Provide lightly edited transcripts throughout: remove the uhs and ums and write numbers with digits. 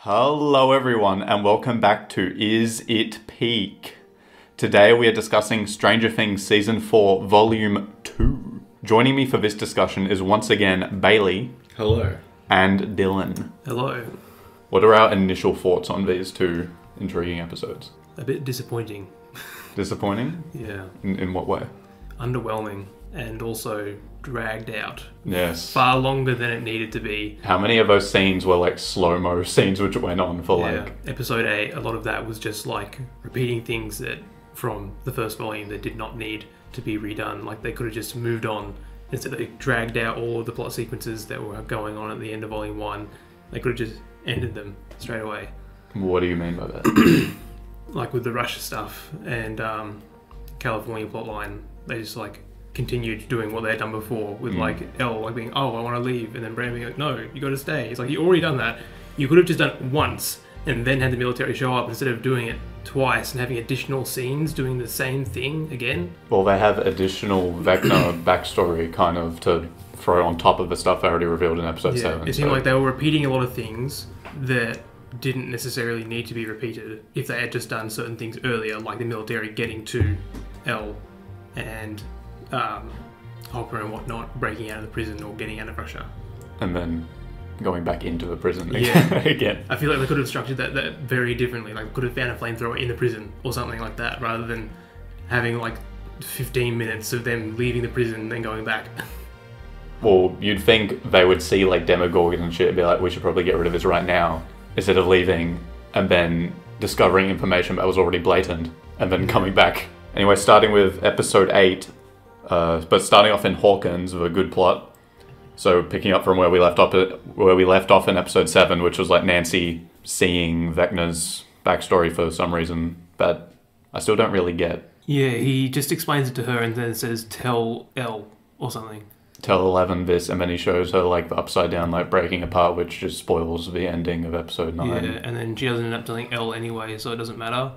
Hello everyone and welcome back to Is It Peak? Today we are discussing Stranger Things Season 4 Volume 2. Joining me for this discussion is once again Bailey. Hello. And Dylan. Hello. What are our initial thoughts on these two intriguing episodes? A bit disappointing. Disappointing? Yeah. In what way? Underwhelming and also dragged out. Yes. Far longer than it needed to be. How many of those scenes were like slow-mo scenes which went on for like... Episode 8, a lot of that was just like repeating things that from the first volume that did not need to be redone. Like they could have just moved on. Instead they dragged out all of the plot sequences that were going on at the end of Volume 1. They could have just ended them straight away. What do you mean by that? Like with the Russia stuff and California plotline, they just like continued doing what they had done before with like Elle like being, oh, I want to leave, and then Brand being like, no, you got to stay. It's like, you already done that. You could have just done it once and then had the military show up instead of doing it twice and having additional scenes doing the same thing again. Well, they have additional Vecna backstory kind of to throw on top of the stuff they already revealed in episode 7. It seemed like they were repeating a lot of things that didn't necessarily need to be repeated if they had just done certain things earlier, like the military getting to Elle and Hopper and whatnot breaking out of the prison or getting out of Russia. And then going back into the prison Yeah. again. I feel like they could have structured that very differently. Like, could have found a flamethrower in the prison or something like that, rather than having like 15 minutes of them leaving the prison and then going back. Well, you'd think they would see like Demogorgon and shit and be like, we should probably get rid of this right now, instead of leaving and then discovering information that was already blatant and then coming back. Anyway, starting with episode 8, but starting off in Hawkins with a good plot. So picking up from where we left off in episode 7, which was like Nancy seeing Vecna's backstory for some reason that I still don't really get. Yeah, he just explains it to her and then says, tell Elle or something. Tell 11 this, and then he shows her like the upside down like breaking apart, which just spoils the ending of episode 9. Yeah, and then she doesn't end up telling Elle anyway, so it doesn't matter.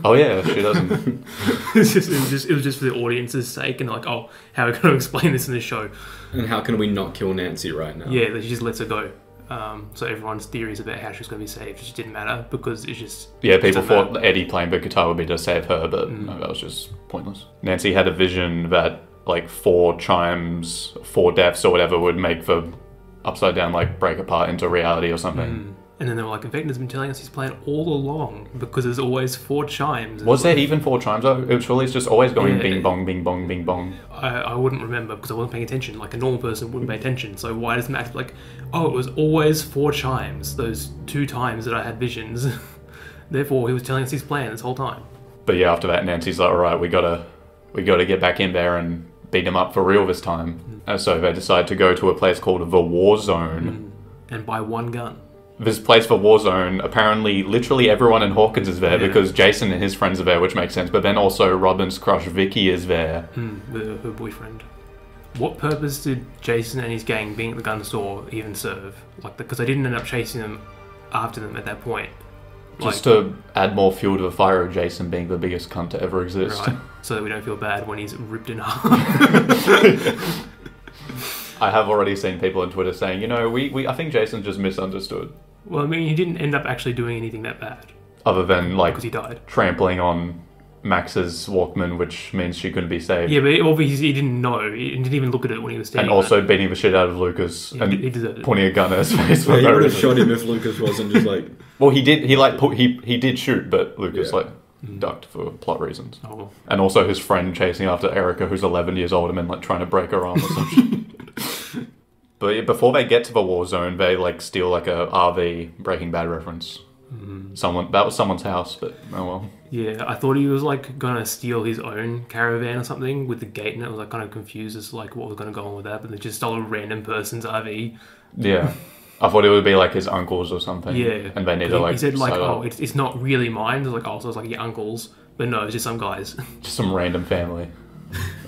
Oh yeah, she doesn't. it was just for the audience's sake, and like, oh, how are we going to explain this in the show? And how can we not kill Nancy right now? Yeah, that she just lets her go. So everyone's theories about how she was going to be saved just didn't matter because it's just... Yeah, people thought Eddie playing the guitar would be to save her, but no, that was just pointless. Nancy had a vision that like 4 chimes, 4 deaths or whatever would make the upside down like break apart into reality or something. And then they were like, Vecna's been telling us his plan all along because there's always 4 chimes. Was there even 4 chimes though? It was really just always going bing bong, bing bong, bing bong. I wouldn't remember because I wasn't paying attention. Like a normal person wouldn't pay attention. So why does Max be like, oh, it was always 4 chimes, those 2 times that I had visions. Therefore, he was telling us his plan this whole time. But yeah, after that, Nancy's like, all right, we gotta get back in there and beat him up for real this time. And so they decide to go to a place called the War Zone. And buy 1 gun. This place for War Zone, apparently literally everyone in Hawkins is there because Jason and his friends are there, which makes sense. But then also Robin's crush Vicky is there. With her boyfriend. What purpose did Jason and his gang being at the gun store even serve? Like, because they didn't end up chasing them after them at that point. Just to add more fuel to the fire of Jason being the biggest cunt to ever exist. Right, so that we don't feel bad when he's ripped in half. I have already seen people on Twitter saying, you know, I think Jason just misunderstood. Well, I mean, he didn't end up actually doing anything that bad. Other than, like, because he died. Trampling on Max's Walkman, which means she couldn't be saved. Yeah, but obviously he didn't know. He didn't even look at it when he was standing. And also beating the shit out of Lucas and he deserved it. pointing a gun at his face. Yeah, he would have shot him if Lucas wasn't just like... Well, he did. He did shoot, but Lucas ducked for plot reasons. Oh. And also his friend chasing after Erica, who's 11 years old, and then like trying to break her arm or something. But yeah, before they get to the War Zone, they like steal like a RV Breaking Bad reference. That was someone's house, but oh well. Yeah, I thought he was like gonna steal his own caravan or something with the gate, and I was like kind of confused as to like what was gonna go on with that. But they just stole a random person's RV. Yeah, I thought it would be like his uncle's or something. Yeah, and they need to like. He said like, oh, it's not really mine. I was like, oh, so it's like your uncle's, but no, it's just some guys. Just some random family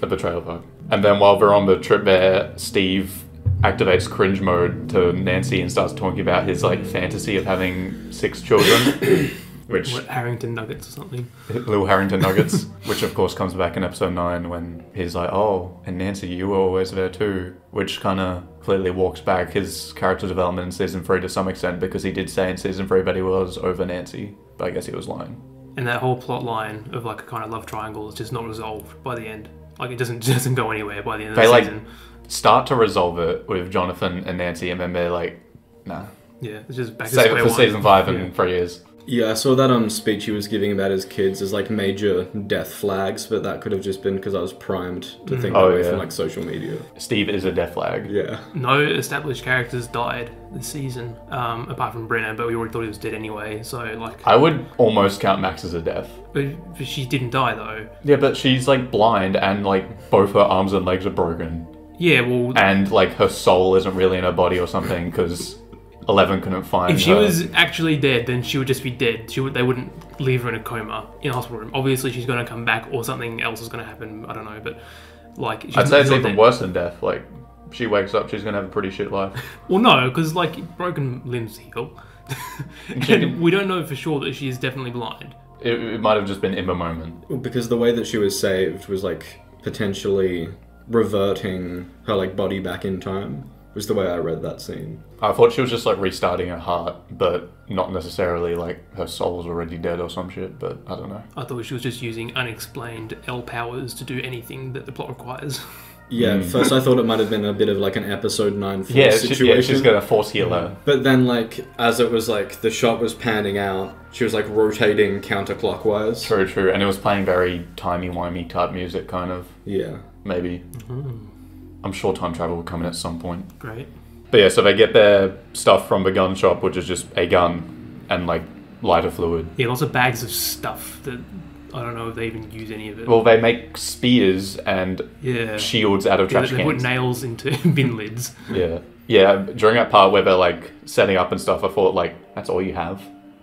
at the trailer park. And then while we're on the trip there, Steve activates cringe mode to Nancy and starts talking about his like fantasy of having 6 children. which What, Harrington Nuggets or something? Little Harrington Nuggets, which of course comes back in episode 9 when he's like, oh, and Nancy, you were always there too, which kind of clearly walks back his character development in season 3 to some extent, because he did say in season 3 that he was over Nancy, but I guess he was lying. And that whole plot line of like a kind of love triangle is just not resolved by the end. Like it doesn't go anywhere by the end of the season. Start to resolve it with Jonathan and Nancy, and then they're like, nah. Yeah, it's just back to Save square it for one. season 5 in 3 years. Yeah, I saw that speech he was giving about his kids as like major death flags, but that could have just been because I was primed to think that way from like social media. Steve is a death flag. Yeah. No established characters died this season, apart from Brenna, but we already thought he was dead anyway. So like, I would almost count Max as a death. but she didn't die though. Yeah, but she's like blind and like both her arms and legs are broken. Yeah, well, And like her soul isn't really in her body or something because 11 couldn't find if she her. was actually dead, then she would just be dead. They wouldn't leave her in a coma in a hospital room. Obviously, she's going to come back, or something else is going to happen. I don't know, but like, I'd say it's not even dead. worse than death. Like, she wakes up, she's gonna have a pretty shit life. Well, no, because like broken limbs heal, and we don't know for sure that she is definitely blind. It might have just been in the moment. Well, because the way that she was saved was like potentially reverting her like body back in time, was the way I read that scene. I thought she was just like restarting her heart, but not necessarily like her soul was already dead or some shit, but I don't know. I thought she was just using unexplained L powers to do anything that the plot requires. Yeah, at first I thought it might have been a bit of like an episode 9 force Yeah, situation. she's gonna force heal her. But then like, as it was like, the shot was panning out, she was like rotating counterclockwise. True, and it was playing very timey-wimey type music, kind of. Yeah. Maybe. I'm sure time travel will come in at some point. Great. But yeah, so they get their stuff from the gun shop, which is just a gun and like lighter fluid. Yeah, lots of bags of stuff that I don't know if they even use any of it. Well, they make spears and yeah. shields out of Yeah, trash they put cans. nails into bin lids. Yeah. During that part where they're like setting up and stuff, I thought like that's all you have.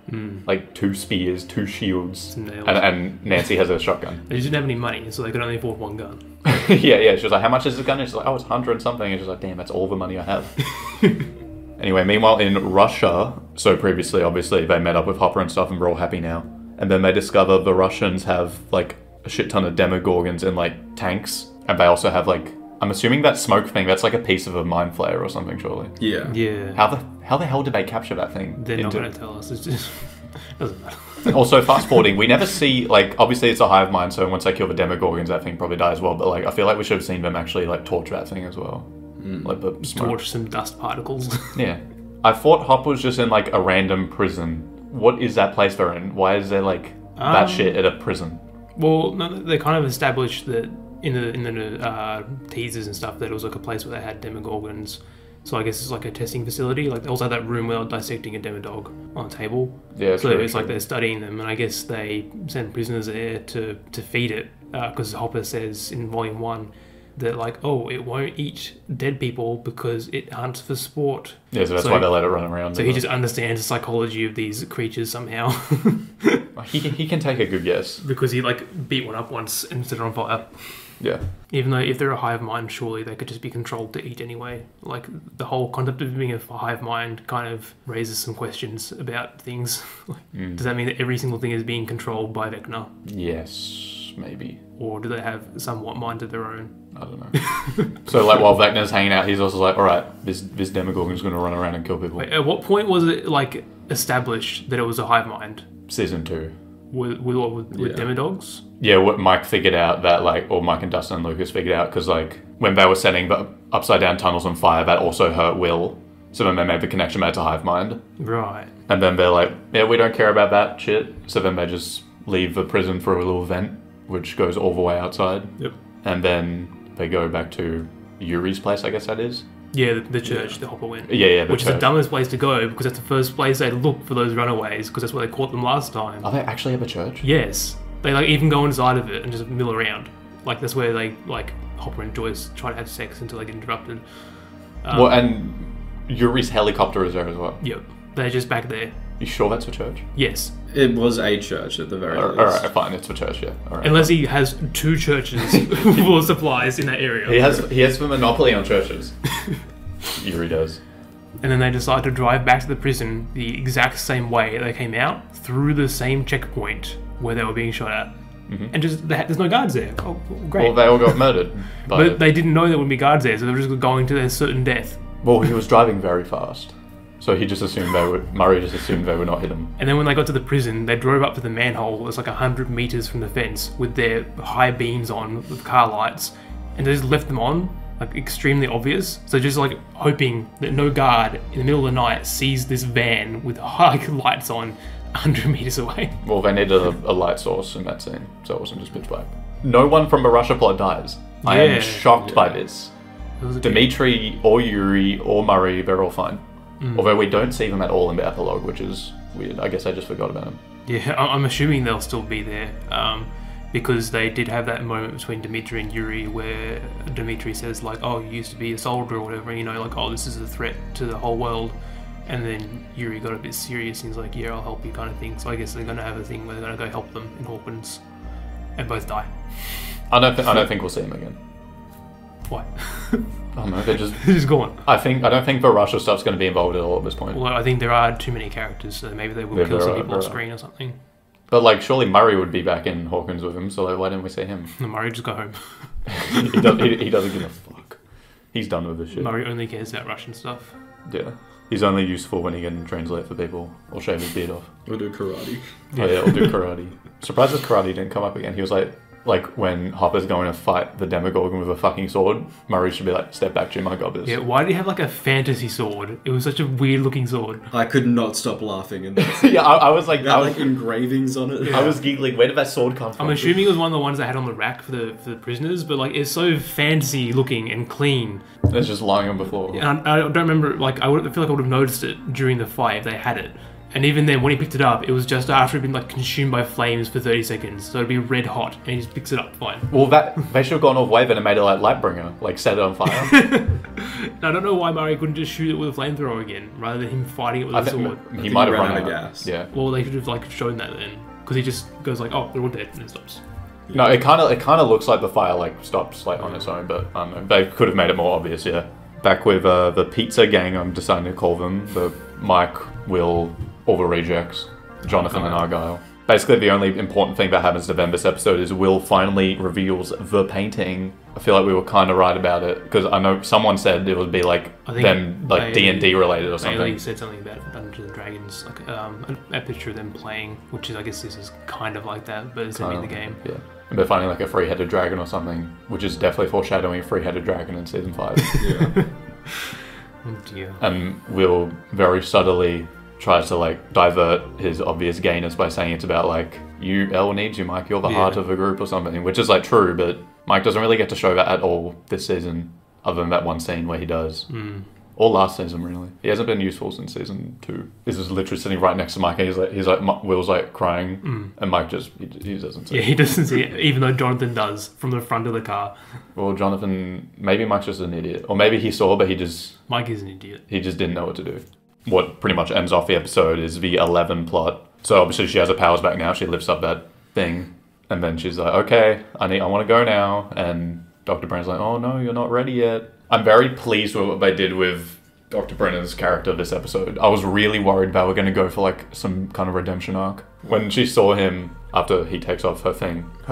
Like 2 spears, 2 shields, Some nails. and Nancy has a shotgun. They just didn't have any money, so they could only afford one gun. yeah. She was like, "How much is this gun?" And she's like, "Oh, it's 100 and something." And she's like, "Damn, that's all the money I have." Anyway, meanwhile in Russia, so previously obviously they met up with Hopper and stuff, and we're all happy now. And then they discover the Russians have like a shit ton of demogorgons in like tanks, and they also have like, I'm assuming that smoke thing, that's like a piece of a mind flayer or something, surely. Yeah. Yeah. How the hell did they capture that thing? They're not going to tell us. It's just doesn't matter. Also, fast forwarding, we never see, like, obviously it's a hive mind, so once they kill the demogorgons, that thing probably dies as well, but like, I feel like we should have seen them actually like torch that thing as well. Like the smoke. Torch some dust particles. Yeah. I thought Hopper was just in like a random prison. What is that place they're in? Why is there like that shit at a prison? Well, no, they kind of established that in the teasers and stuff that it was like a place where they had demogorgons. So I guess it's like a testing facility. Like they also had that room where they're dissecting a demodog on a table. Yeah, so true, it's like true. they're studying them, and I guess they send prisoners there to feed it because Hopper says in Volume 1 that like, oh, it won't eat dead people because it hunts for sport. Yeah, so that's why they let it run around. So he just understands the psychology of these creatures somehow. He can take a good guess. Because he like beat one up once and set it on fire. Yeah. Even though if they're a hive mind, surely they could just be controlled to eat anyway. Like the whole concept of being a hive mind kind of raises some questions about things. Does that mean that every single thing is being controlled by Vecna? Yes, maybe. Or do they have somewhat mind of their own? I don't know. So like while Vecna's hanging out, he's also like, all right, this Demogorgon's going to run around and kill people. Wait, at what point was it like established that it was a hive mind? Season 2. With demodogs? Yeah, what Mike figured out that like, or Mike and Dustin and Lucas figured out, because like when they were setting the upside down tunnels on fire, that also hurt Will. So then they made the connection back to hive mind. Right. And then they're like, yeah, we don't care about that shit. So then they just leave the prison through a little vent, which goes all the way outside. Yep. And then they go back to Yuri's place, I guess that is. Yeah, the church, the Hopper went. Yeah, which is the dumbest place to go because that's the first place they look for those runaways because that's where they caught them last time. Are they actually at a church? Yes. They like even go inside of it and just mill around. Like that's where they like Hopper and Joyce try to have sex until they get interrupted. Well, and Yuri's helicopter is there as well. Yep. They're just back there. You sure that's for church? Yes. It was a church at the very least. Alright, fine, it's for church, yeah. All right. Unless he has 2 churches full of supplies in that area. He has the monopoly on churches. Yuri does. And then they decide to drive back to the prison the exact same way they came out, through the same checkpoint where they were being shot at. And just there's no guards there. Oh, great. Well, they all got murdered. But they didn't know there would be guards there, so they were just going to their certain death. Well, he was driving very fast. So he just assumed Murray just assumed they would not hit him. And then when they got to the prison, they drove up to the manhole that's like 100 meters from the fence with their high beams on with car lights, and they just left them on, like extremely obvious. So just like hoping that no guard in the middle of the night sees this van with high lights on 100 meters away. Well, they needed a light source in that scene, so it wasn't just pitch black. No one from the Russia plot dies. I am shocked by this. Dmitri or Yuri or Murray, they're all fine. Although we don't see them at all in the epilogue, which is weird. I guess I just forgot about them. Yeah, I'm assuming they'll still be there, because they did have that moment between Dmitri and Yuri where Dmitri says like, oh, you used to be a soldier or whatever, you know, like, oh, this is a threat to the whole world. And then Yuri got a bit serious and he's like, yeah, I'll help you kind of thing. So I guess they're going to have a thing where they're going to go help them in Hawkins and both die. I don't think we'll see him again. Why? I don't know, they're just gone. I don't think the Russia stuff's going to be involved at all at this point. Well, I think there are too many characters, so maybe they will kill some people on screen or something. But like, surely Murray would be back in Hawkins with him, so like, why didn't we see him? Murray just go home. he doesn't give a fuck. He's done with this shit. Murray only cares about Russian stuff. Yeah. He's only useful when he can translate for people or shave his beard off. Or do karate. Oh yeah, or do karate. Surprised his karate didn't come up again. He was like when Hopper's going to fight the Demogorgon with a fucking sword, Murray should be like, step back, Jim, I got this. Yeah, why did he have like a fantasy sword? It was such a weird looking sword. I could not stop laughing in that scene. Yeah, I was like... It had like engravings on it. I was giggling, where did that sword come from? I'm assuming it was one of the ones they had on the rack for the prisoners, but like, it's so fantasy looking and clean. It's just lying on the floor. And I don't remember, like, I feel like I would have noticed it during the fight if they had it. And even then, when he picked it up, it was just after it had been like consumed by flames for 30 seconds. So it'd be red hot, and he just picks it up fine. Well, they should have gone all the way then and made it like Lightbringer, like set it on fire. I don't know why Murray couldn't just shoot it with a flamethrower again, rather than him fighting it with a sword. He might have run out out of gas. Yeah. Well, they should have like shown that then, because he just goes like, "Oh, they're all dead," and then stops. No, it kind of looks like the fire like stops like on its own, but I don't know. They could have made it more obvious. Yeah. Back with the pizza gang, I'm deciding to call them the Mike, Will, all the rejects, Jonathan and Argyle. Basically, the only important thing that happens to them this episode is Will finally reveals the painting. I feel like we were kind of right about it, because I know someone said it would be like them, like D&D related or something. Bailey said something about Dungeons and Dragons, like a picture of them playing, which is, I guess this is kind of like that, but it's in the game. Yeah. And they're finding like a three-headed dragon or something, which is definitely foreshadowing a three-headed dragon in season 5. Yeah. Oh dear. And Will very subtly tries to like divert his obvious gayness by saying it's about like, Elle needs you, Mike, you're the heart of the group or something, which is like true, but Mike doesn't really get to show that at all this season, other than that one scene where he does. Or last season, really. He hasn't been useful since season 2. This is literally sitting right next to Mike, and he's like Will's like crying, and Mike just he doesn't see it. Yeah, he doesn't see it, even though Jonathan does from the front of the car. Well, Jonathan, maybe Mike's just an idiot, or maybe he saw, but Mike is an idiot. He just didn't know what to do. What pretty much ends off the episode is the 11 plot. So obviously she has her powers back now. She lifts up that thing, and then she's like, "Okay, I want to go now." And Dr. Brennan's like, "Oh no, you're not ready yet." I'm very pleased with what they did with Dr. Brennan's character this episode. I was really worried they were going to go for like some kind of redemption arc. When she saw him after he takes off her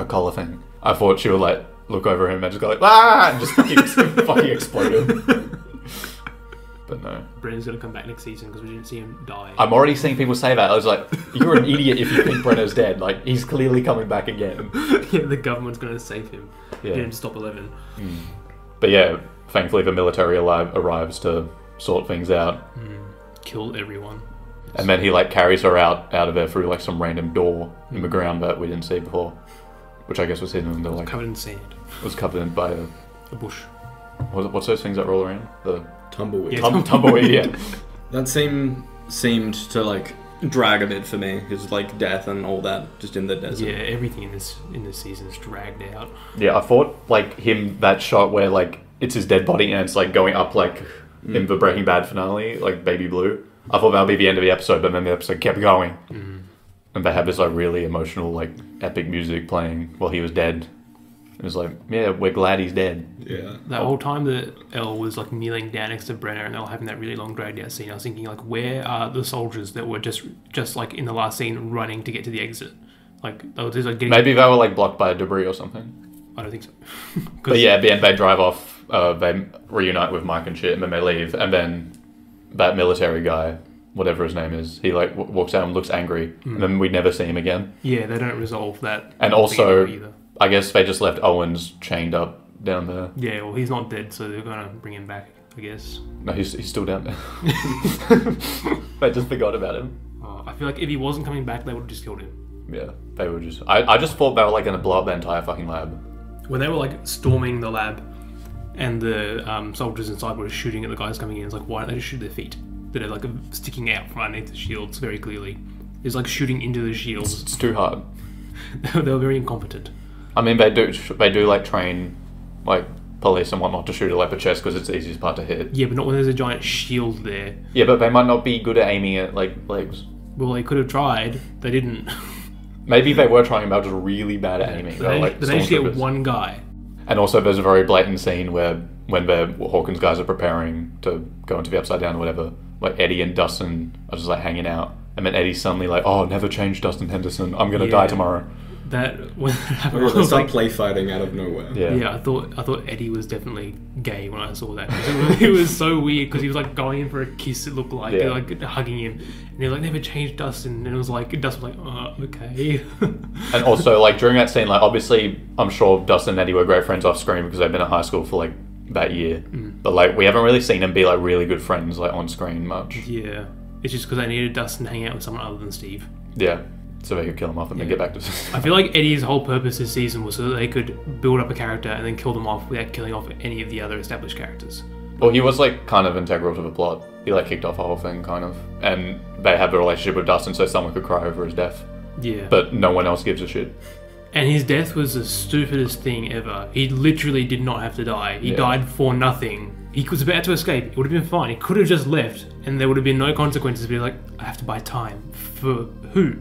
collar thing, I thought she would like look over him and just go like, "Ah!" and just fucking explode him. But no. Brennan's going to come back next season because we didn't see him die. I'm already seeing people say that. I was like, you're an idiot if you think Brenner's dead. Like, he's clearly coming back again. Yeah, the government's going to save him. Yeah. Get him to stop 11. But yeah, thankfully the military arrives to sort things out. Kill everyone. And then he like carries her out of there through like some random door in the ground that we didn't see before. Which I guess was hidden under like... covered in sand. It was covered in by a bush. What's those things that roll around? The... Tumbleweed. Yeah, tumbleweed, yeah. That seemed to like drag a bit for me. His like death and all that just in the desert. Yeah, everything in this season is dragged out. Yeah, I thought like that shot where like it's his dead body and it's like going up like in the Breaking Bad finale, like Baby Blue. I thought that would be the end of the episode, but then the episode kept going. And they had this like really emotional like epic music playing while he was dead. It was like, yeah, we're glad he's dead. Yeah. That whole time that Elle was like kneeling down next to Brenner and they were having that really long dragged out scene, I was thinking like, where are the soldiers that were just like in the last scene running to get to the exit? Like they were just like getting. Maybe they were like blocked by debris or something. I don't think so. But yeah, at the end they drive off. They reunite with Mike and shit, and then they leave. And then that military guy, whatever his name is, he like walks out and looks angry, and then we never see him again. Yeah, they don't resolve that. And also, I guess they just left Owens chained up down there. Yeah, well, he's not dead, so they're gonna bring him back, I guess. No, he's still down there. They just forgot about him. I feel like if he wasn't coming back, they would have just killed him. Yeah, they were just. I just thought they were like gonna blow up the entire fucking lab. When they were like storming the lab, and the soldiers inside were shooting at the guys coming in, it's like, why don't they just shoot their feet that are like sticking out from underneath the shields very clearly? It's like shooting into the shields. It's too hard. They were very incompetent. I mean, they do like train like police and whatnot to shoot a leopard chest because it's the easiest part to hit. Yeah, but not when there's a giant shield there. Yeah, but they might not be good at aiming at like legs. Well, they could have tried. They didn't. Maybe they were trying, but just really bad at aiming. They like managed to get one guy. And also, there's a very blatant scene where when the Hawkins guys are preparing to go into the Upside Down or whatever, like Eddie and Dustin are just like hanging out, and then Eddie's suddenly like, "Oh, never change Dustin Henderson. I'm gonna die tomorrow." That when that happened, They start like, play fighting out of nowhere. Yeah, I thought Eddie was definitely gay when I saw that. It was so weird because he was like going in for a kiss. It looked like like hugging him, and he was like, "Never change Dustin." And it was like Dustin was like, "Oh, okay." And also, like during that scene, like obviously, I'm sure Dustin and Eddie were great friends off screen because they've been at high school for like that year. But like we haven't really seen them be like really good friends like on screen much. Yeah, it's just because they needed Dustin to hang out with someone other than Steve. Yeah. So they could kill him off and then get back to... I feel like Eddie's whole purpose this season was so that they could build up a character and then kill them off without killing off any of the other established characters. Well, he was like kind of integral to the plot. He like kicked off the whole thing kind of. And they have a relationship with Dustin so someone could cry over his death. Yeah. But no one else gives a shit. And his death was the stupidest thing ever. He literally did not have to die. He died for nothing. He was about to escape. It would have been fine. He could have just left and there would have been no consequences. But he was like, I have to buy time. For who?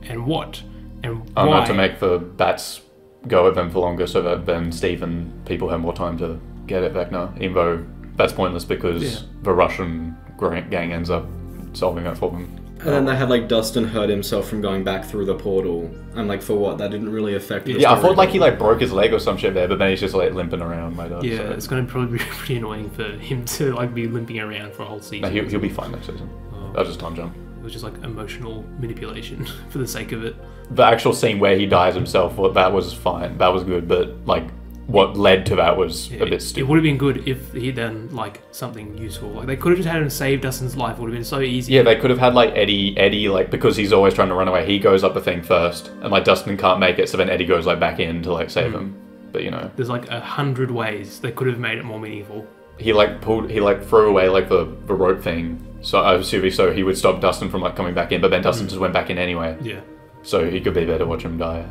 And what? And why? Not to make the bats go at them for longer so that then Steve and people have more time to get it back now. Even though that's pointless because the Russian gang ends up solving that for them. And then they had like Dustin hurt himself from going back through the portal. And like for what? That didn't really affect the Yeah, I story. thought like he like broke his leg or some shit there, but then he's just like limping around later. Yeah, so. it's going to probably be pretty annoying for him to like be limping around for a whole season. No, he'll be fine next season. That was just time jump. It was just like emotional manipulation for the sake of it. The actual scene where he dies himself, well, that was fine. That was good, but like what led to that was a bit stupid. It would have been good if he'd done like something useful. Like they could have just had him save Dustin's life. It would have been so easy. Yeah, they could have had like Eddie like because he's always trying to run away. He goes up the thing first, and like Dustin can't make it, so then Eddie goes like back in to like save him. But you know, there's like 100 ways they could have made it more meaningful. He threw away like the rope thing. So I assume so he would stop Dustin from like coming back in, but then Dustin just went back in anyway. Yeah. So he could be there to watch him die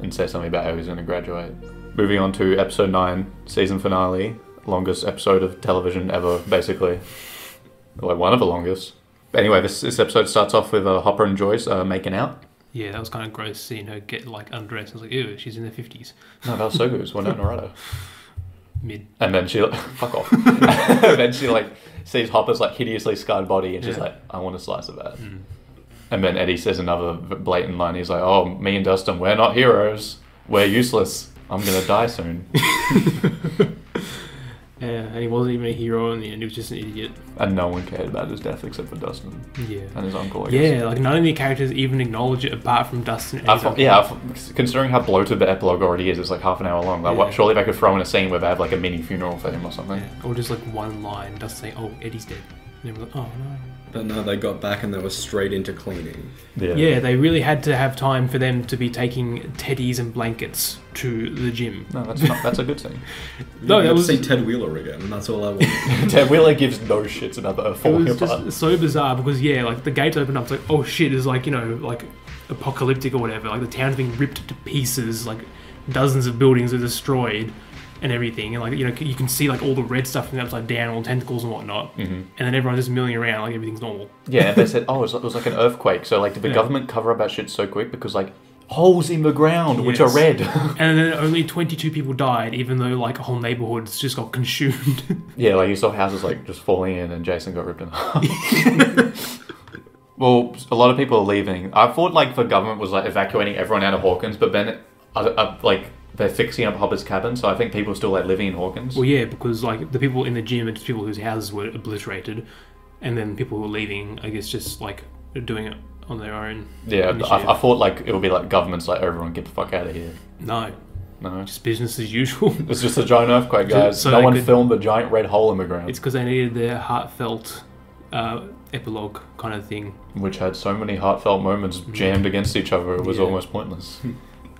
and say something about how he's going to graduate. Moving on to episode 9, season finale, longest episode of television ever, basically. Like one of the longest. But anyway, this episode starts off with Hopper and Joyce making out. Yeah, that was kind of gross seeing her get like undressed. I was like, ew, she's in her 50s. No, that was so good. It was Winona Ryder. Mid. And then she fuck off. And then she like sees Hopper's like hideously scarred body and she's like, I want a slice of that. And then Eddie says another blatant line. He's like, oh, me and Dustin, we're not heroes. We're useless. I'm gonna die soon. Yeah, and he wasn't even a hero in the end. He was just an idiot. And no one cared about his death except for Dustin. Yeah. And his uncle, I guess. Yeah, like none of the characters even acknowledge it apart from Dustin and his uncle. Considering how bloated the epilogue already is, it's like half an hour long. Like, surely they could throw in a scene where they have like a mini funeral for him or something. Yeah. Or just like one line, Dustin saying, oh, Eddie's dead. And everyone's like, oh no. But no, they got back and they were straight into cleaning. Yeah, they really had to have time for them to be taking teddies and blankets to the gym. No, that's a good thing. No, that was see Ted Wheeler again, and that's all I wanted. Ted Wheeler gives no shits about the falling apart. It was just so bizarre because like the gates opened up, it's like, oh shit, it's like, you know, like apocalyptic or whatever. Like the town's being ripped to pieces, like dozens of buildings are destroyed. And everything, and like, you know, you can see like all the red stuff from the upside down, all the tentacles and whatnot, and then everyone's just milling around like everything's normal. Yeah, and they said, oh, it was like an earthquake. So like, did the government cover up that shit so quick? Because like, holes in the ground, which are Yes. red. And then only 22 people died, even though like whole neighborhoods just got consumed. Yeah, like you saw houses like just falling in and Jason got ripped in half. Well, a lot of people are leaving. I thought like the government was like evacuating everyone out of Hawkins, but then like they're fixing up Hopper's cabin, so I think people are still like living in Hawkins. Well, yeah, because like the people in the gym are just people whose houses were obliterated, and then people who are leaving, I guess, just like doing it on their own. Yeah, initiative. I thought like it would be like governments like everyone get the fuck out of here. No, No, just business as usual. it's just a giant earthquake, guys. So no they one could- filmed the giant red hole in the ground, It's because they needed their heartfelt epilogue kind of thing. which had so many heartfelt moments jammed against each other. It was Yeah. almost pointless.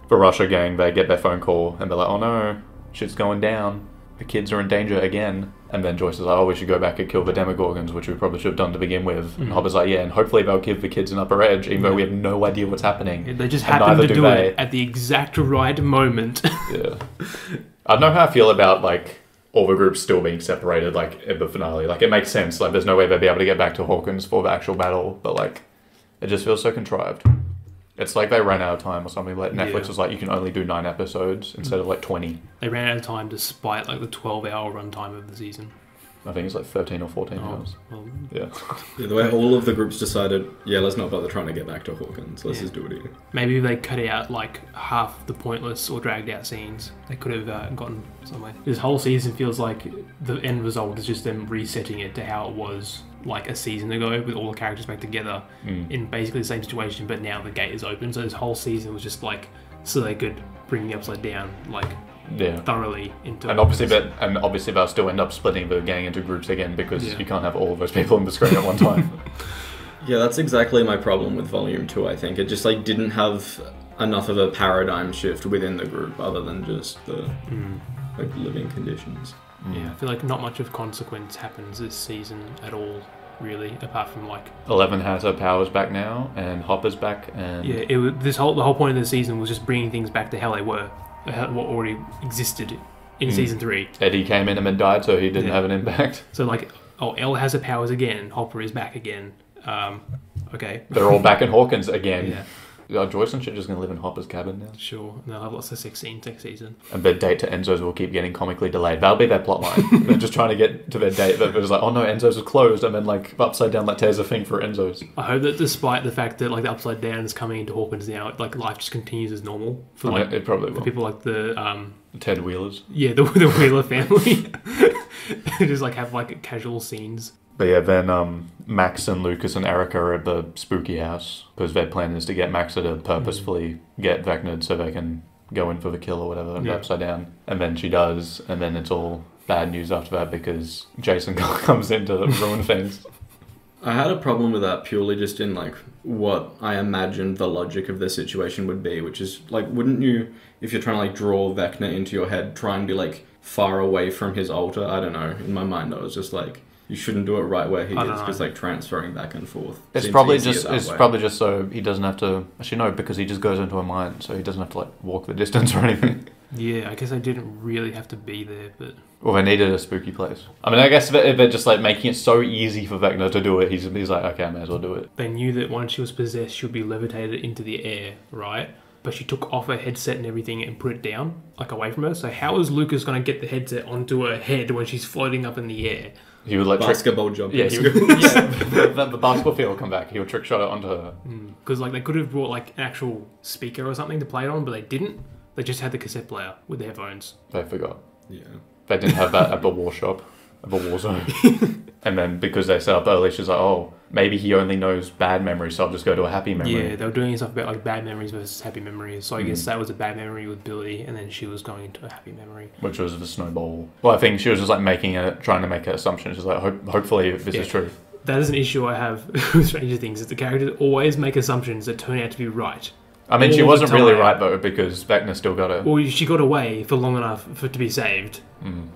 The Russia gang, they get their phone call and they're like, "Oh no, shit's going down. The kids are in danger again." And then Joyce is like, "Oh, we should go back and kill the Demogorgons, which we probably should have done to begin with." And Hopper's like, "Yeah, and hopefully they'll give the kids an upper edge, even though we have no idea what's happening." They just And happened neither to do do they. it at the exact right moment. Yeah. I don't know how I feel about like all the groups still being separated, like in the finale. Like it makes sense. Like there's no way they'd be able to get back to Hawkins for the actual battle, but like it just feels so contrived. It's like they ran out of time or something. Like Netflix Yeah. was like, you can only do 9 episodes instead of like 20. They ran out of time despite like the 12-hour runtime of the season. I think it's like 13 or 14 Oh, hours. well, Yeah. Yeah, the way all of the groups decided, yeah, let's not bother trying to get back to Hawkins. Let's Yeah. just do it here. maybe if they cut out like half the pointless or dragged out scenes, they could have gotten somewhere. This whole season feels like the end result is just them resetting it to how it was like a season ago, with all the characters back together in basically the same situation, but now the gate is open. So this whole season was just like so they could bring the Upside Down like Yeah. thoroughly into. And obviously they'll still end up splitting the gang into groups again because Yeah. you can't have all of those people on the screen at one time. Yeah, that's exactly my problem with Volume 2, I think. It just, like, didn't have enough of a paradigm shift within the group other than just the, like, living conditions. Yeah, I feel like not much of consequence happens this season at all, really, apart from like 11 has her powers back now, and Hopper's back, and yeah, it was the whole point of the season was just bringing things back to how they were, what already existed in season 3. Eddie came in and then died, so he didn't Yeah. have an impact. So like, oh, Elle has her powers again, Hopper is back again. Okay, They're all back in Hawkins again. yeah, Joyce and shit just gonna live in Hopper's cabin now. sure. And they'll have lots of sex scenes next season. And their date to Enzo's will keep getting comically delayed. That'll be their plotline. They're just trying to get to their date, but it was like, oh no, Enzo's is closed, and then like upside down like tears a thing for Enzo's. I hope that despite the fact that like the Upside Down is coming into Hawkins now, like life just continues as normal for I mean, like it probably for will. people like the Ted Wheelers. yeah the Wheeler family. Just like have like casual scenes. But yeah, then Max and Lucas and Erica are at the spooky house because their plan is to get Maxa to purposefully get Vecna'd so they can go in for the kill or whatever and Yeah. upside down. And then she does, and then it's all bad news after that because Jason comes in to ruin things. I had a problem with that purely just in, like, what I imagined the logic of the situation would be, which is, like, wouldn't you, if you're trying to, like, draw Vecna into your head, try and be, like, far away from his altar? I don't know. In my mind, I was just like, you shouldn't do it right where he I is, don't know. because, like, transferring back and forth. It's seems probably easier just that way. probably just so he doesn't have to. Actually, no, because he just goes into her mind, so he doesn't have to like walk the distance or anything. Yeah, I guess I didn't really have to be there, but Well, they needed a spooky place. I mean, I guess if they're just like making it so easy for Vecna to do it, he's like, okay, I may as well do it. they knew that once she was possessed, she would be levitated into the air, right? But she took off her headset and everything and put it down, like away from her. So how is Lucas going to get the headset onto her head when she's floating up in the air? He would like Basketball jump. Yeah, in he school. would, yeah. The basketball field will come back. He would trick shot it onto her. Because like they could have brought like an actual speaker or something to play it on, but they didn't. They just had the cassette player with the headphones. They forgot. Yeah. They didn't have that at the war shop, at the war zone. And then because they set up early, she's like, oh, maybe he only knows bad memories, so I'll just go to a happy memory. Yeah, they were doing stuff about like bad memories versus happy memories. So I guess that was a bad memory with Billy, and then she was going into a happy memory. Which was the snowball. Well, I think she was just like trying to make an assumption. She's like, hopefully this is true. That is an issue I have with Stranger Things, is the characters always make assumptions that turn out to be right. I mean, she All the wasn't really time. right though, because Vecna still got her. Well, she got away for long enough for it to be saved.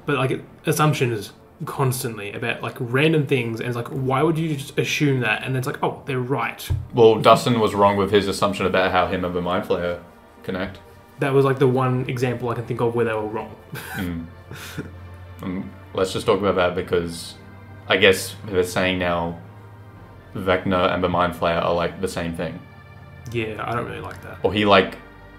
But like assumptions constantly about like random things, and it's like, why would you just assume that? And then it's like, oh, they're right. Well, Dustin was wrong with his assumption about how him and the Mind Flayer connect. That was like the one example I can think of where they were wrong. Let's just talk about that because I guess they're saying now Vecna and the Mind Flayer are like the same thing. Yeah, I don't really like that. Or he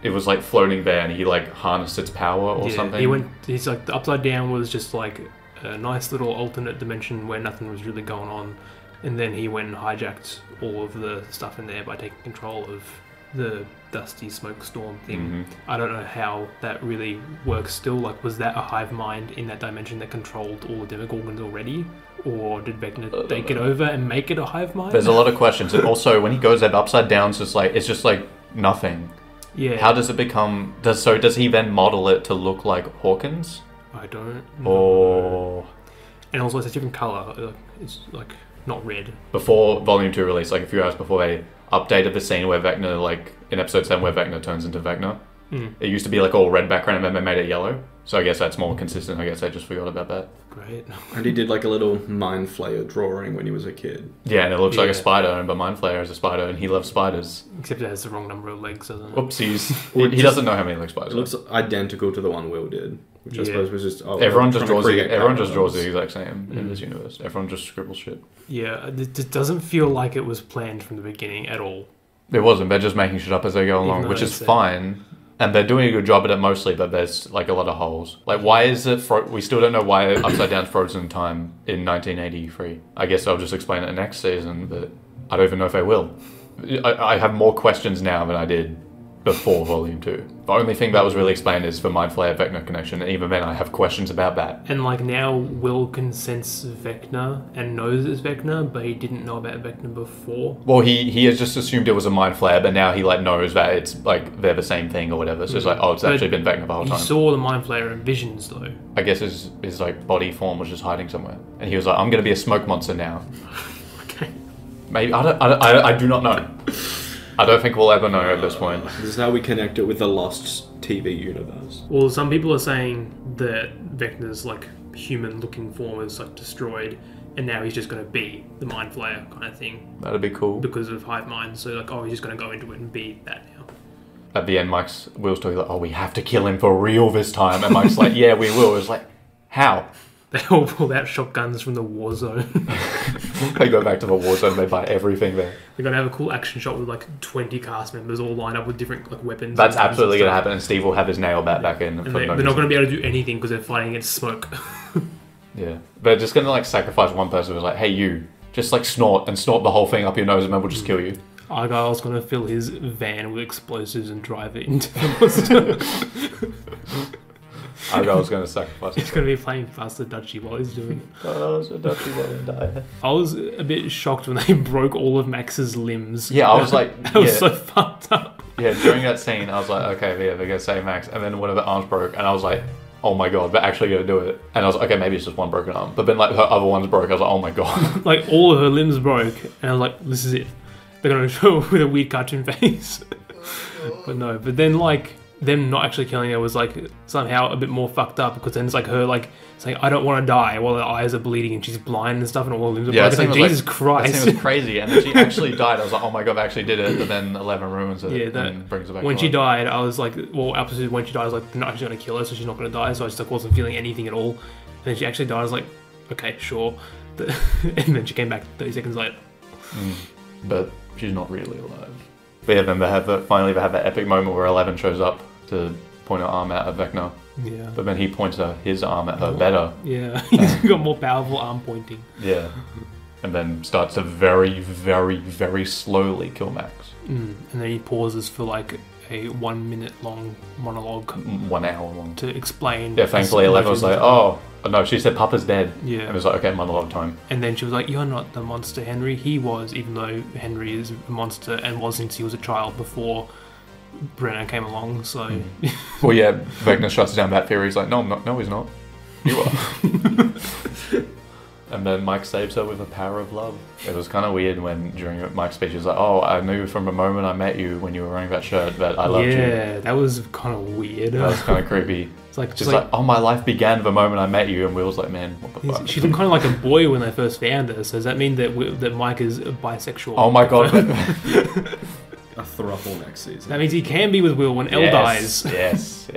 it was like floating there and he like harnessed its power or something. He's like, the Upside Down was just like a nice little alternate dimension where nothing was really going on. And then he went and hijacked all of the stuff in there by taking control of the dusty smoke storm thing. I don't know how that really works still. Like, was that a hive mind in that dimension that controlled all the Demogorgons already? Or did Vecna take it over and make it a hive mind? There's a lot of questions. And also, when he goes that Upside Down, it's just like nothing. Yeah. How does it become... Does he then model it to look like Hawkins? I don't know. Or... And also, it's a different colour. It's like not red. Before Volume 2 released, like a few hours before, they updated the scene where Vecna, like in episode 7 where Vecna turns into Vecna. It used to be like all red background and then they made it yellow. So I guess that's more consistent. I guess I just forgot about that. Great. And he did like a little Mind Flayer drawing when he was a kid. Yeah, and it looks like a spider, but Mind Flayer is a spider and he loves spiders. Except it has the wrong number of legs, doesn't it? Oopsies. he doesn't know how many legs spiders It looks identical to the one Will did. Which I suppose was just... everyone just draws the exact same in this universe. Everyone just scribbles shit. Yeah, it doesn't feel like it was planned from the beginning at all. It wasn't. They're just making shit up as they go along, which is fine. And they're doing a good job at it mostly, but there's like a lot of holes. Like, why is it... we still don't know why Upside Down's frozen in time in 1983. I guess I'll just explain it next season, but I don't even know if I will. I have more questions now than I did before Volume 2. The only thing that was really explained is the Mind Flayer Vecna connection, and even then I have questions about that. And like now Will can sense Vecna and knows it's Vecna, but he didn't know about Vecna before. Well, he has just assumed it was a Mind Flayer, but now he like knows that it's like they're the same thing or whatever. So it's like, oh, it's actually been Vecna the whole time. He saw the Mind Flayer in visions though. I guess his like body form was just hiding somewhere, and he was like, I'm gonna be a smoke monster now. Okay. Maybe I do not know. I don't think we'll ever know at this point. This is how we connect it with the Lost TV universe. Well, some people are saying that Vecna's like human-looking form is like destroyed, and now he's just going to be the Mind Flayer kind of thing. That'd be cool. Because of hive mind, so like, oh, he's just going to go into it and be that now. At the end, Will's talking like, oh, we have to kill him for real this time, and Mike's like, yeah, we will. It's like, how? They all pulled out shotguns from the war zone. They go back to the war zone, they buy everything there. They're going to have a cool action shot with like 20 cast members all lined up with different like weapons. That's absolutely going to happen, and Steve will have his nail bat back in. And they're not going to be able to do anything because they're fighting against smoke. Yeah. They're just going to like sacrifice one person who's like, hey, you, just like snort the whole thing up your nose and then we'll just kill you. Argyle's going to fill his van with explosives and drive it into the monster. Argyle's going to sacrifice He's going to be playing Faster Dutchie while he's doing it. Oh, so Dutchie won't die. I was a bit shocked when they broke all of Max's limbs. Yeah, I was like... That was so fucked up. Yeah, during that scene, I was like, okay, yeah, they're going to save Max. And then one of the arms broke, and I was like, oh my god, they're actually going to do it. And I was like, okay, maybe it's just one broken arm. But then like her other one's broke. I was like, oh my god. Like all of her limbs broke, and I was like, this is it. They're going to show her with a weird cartoon face. But no, but then like... them not actually killing her was like somehow a bit more fucked up, because then it's like her like saying I don't want to die while her eyes are bleeding and she's blind and stuff and all her limbs are broken. Like, Jesus Christ, that scene was crazy. And then she actually died. I was like, oh my god, I actually did it. But then 11 ruins it and brings her back. When she died, I was like, well, opposite when she died, I was like, they're not actually going to kill her, so she's not going to die. So I just like wasn't feeling anything at all. And then she actually died. I was like, okay, sure. And then she came back 30 seconds later. But she's not really alive. But yeah, then they have finally they have that epic moment where 11 shows up to point her arm out at Vecna. Yeah. But then he points his arm at her better. Yeah, he's got more powerful arm pointing. Yeah. And then starts to very, very, very slowly kill Max. And then he pauses for like a 1 minute long monologue. 1 hour long. To explain. Yeah, thankfully 11 was like, oh, no, she said Papa's dead. Yeah. And it was like, okay, monologue time. And then she was like, you're not the monster Henry. He was, even though Henry is a monster and was since he was a child before Brenner came along, so... Well, yeah, Vecna shuts down that theory. He's like, no, I'm not. No, he's not. You are. And then Mike saves her with the power of love. It was kind of weird when, during Mike's speech, he was like, oh, I knew from the moment I met you when you were wearing that shirt that I loved you. Yeah, that was kind of weird. That was kind of creepy. It's like, just like, oh, my life began the moment I met you, and Will's like, man, what the fuck? She looked kind of like a boy when they first found her, so does that mean that Mike is bisexual? Oh my god. A throuple next season. That means he can be with Will when Elle dies. Yes.